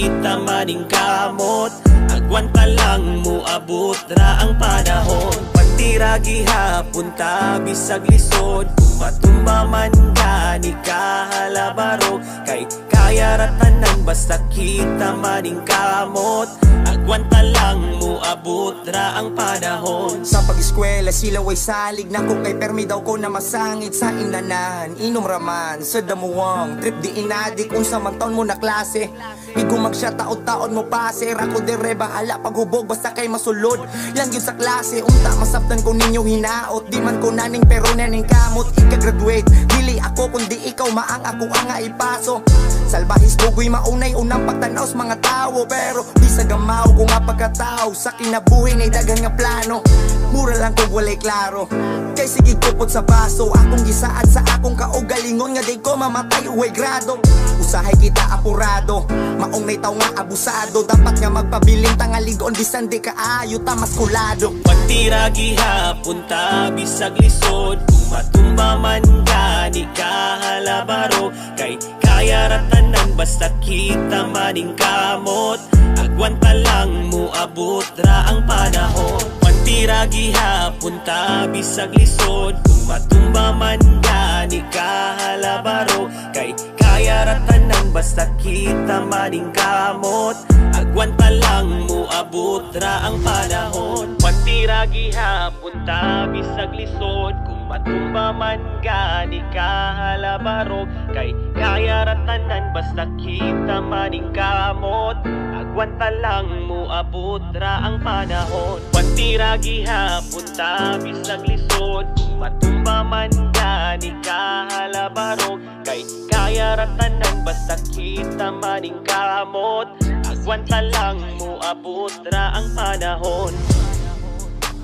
kita maning kamot. Agwanta lang mo abot ra ang panahon. Pagtira gihapon ta bisag lisod, matumba man gani kahalabaro. Kay kaya ratanan basta kita maning kamot. Agwanta lang mo abot ra ang panahon. Sa pag-eskwela sila way salig na ko kay permi daw ko na masangit sa inanan. Inom raman sa damuwang trip di inadik unsa man taon mo na klase. Igumag siya taon-taon mo pase. Rako dire bahala paghubog basta kay masulod. Yan yun sa klase unta masabtan ko ninyo hinaot. Di man ko naning pero naning kamot. Ika-graduate dili ako kundi ikaw maang ako ang ipaso. Salbahis bugoy maunay unang pagtanaw sa mga tao. Pero di sa gamaw ko nga pagkatao. Sa kinabuhi na dagang nga plano. Mura lang kung walay klaro. Kay sige kupot sa baso. Akong gisaad sa akong kaugalingon. Nga di ko mamatay uway grado. Usahay kita apurado. Maong may tao nga abusado. Dapat nga magpabiling tangaligon. Bisan di kaayo ta maskulado. Pagtira gihapon ta bisag lisod, matumba man gani kahalabaro. Kay kaya ratanan basta kita maning kamot. Agwanta lang mo abot ra ang panahon. Pagtira gihapon ta bisag lisod, matumba man gani kahalabaro. Kay kaya ratanan basta kita maning kamot. Agwanta lang mo abot ra ang panahon. Pagtira gihapon ta bisag lisod, kung matumba man gani kahalabaro. Kay kaya ratanan basta kita maning kamot. Agwanta lang mo abot ra ang panahon. Pagtira gihapon ta bisag lisod, kung matumba man gani kahalabaro. Kay kaya ratanan basta kita maning kamot. Agwanta lang mo abot ra ang panahon.